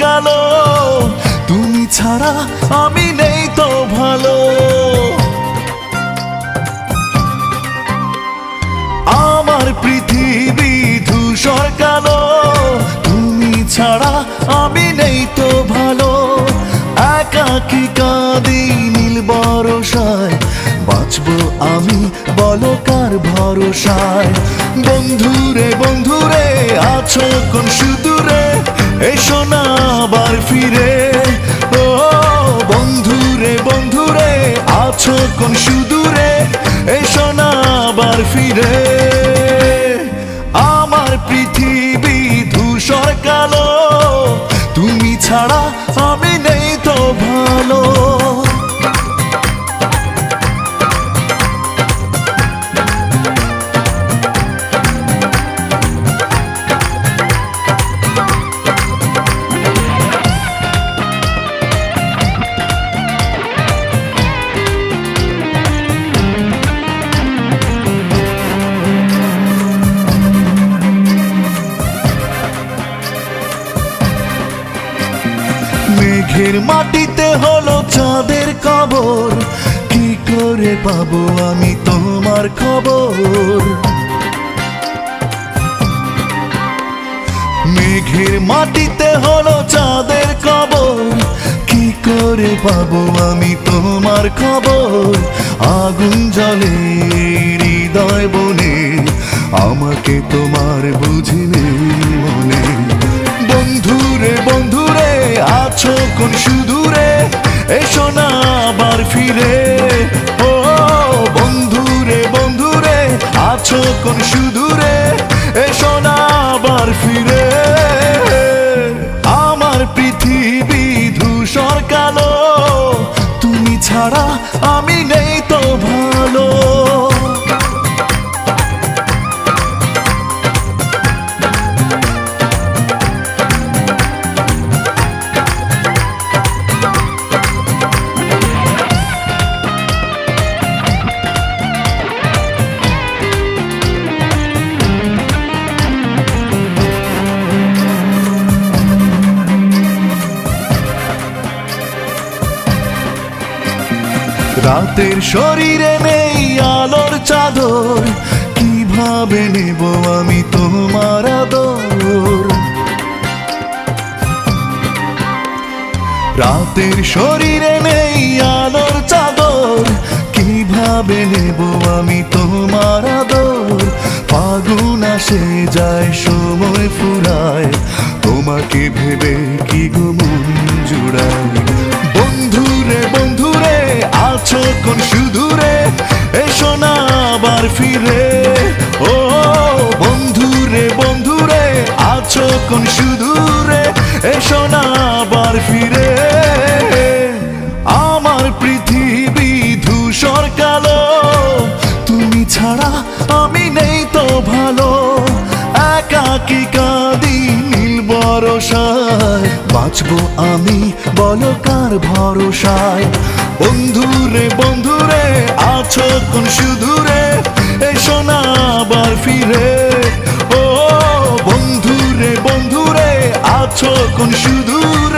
কালো, তুমি ছাড়া আমি নেই তো ভালো। আমার পৃথিবী ধূসর কালো, তুমি ছাড়া আমি নেই তো ভালো। একাকী কাঁদি নীল বরষায়, বাঁচবো আমি বলো কার ভরসায়। বন্ধুরে বন্ধুরে আছো কোন সুদূরে, এসো না আবার ফিরে। ও বন্ধুরে বন্ধুরে আছো কোন সুদূরে, এসো না আবার ফিরে। আমার পৃথিবী ধূসর কালো, তুমি ছাড়া আমি নেই তো ভালো। মেঘের মাটিতে হলো চাঁদের কবর, কি করে পাবো আমি তোমার খবর। মেঘের মাটিতে হলো চাঁদের কবর, কি করে পাবো আমি তোমার খবর। আগুন জ্বলে হৃদয় বনে, আমাকে তোমার বুঝিনি মনে। বন্ধুরে বন্ধুরে আছো কোন সুদূরে, এসো না আবার ফিরে। ও বন্ধুরে বন্ধুরে আছো কোন সুদূরে, এসো না আবার ফিরে। আমার পৃথিবী ধূসর কালো, তুমি ছাড়া আমি নেই তো ভালো। রাতের শরীরে নেই আলোর চাদর, কিভাবে নেব আমি তোমার আদর। রাতের শরীরে নেই আলোর চাদর, কিভাবে নেব আমি তোমার আদর। ফাগুন আসে যায় সময় ফুরায়, তোমাকে ভেবে কি গো মন জুড়ায়। বন্ধুরে বন্ধুরে আছো কোন সুদূরে, এসো না আবার ফিরে। ও বন্ধুরে বন্ধুরে আছো কোন সুদূরে, এসো না আবার ফিরে। আমার পৃথিবী ধূসর কালো, তুমি ছাড়া আমি নেই তো ভালো। একাকী কাঁদি নীল বরষায়, বাঁচবো আমি বলো কার ভরসায়। বন্ধুরে বন্ধুরে আছো কোন সুদূরে, এসো না আবার ফিরে। ও বন্ধুরে বন্ধুরে আছো কোন সুদূরে,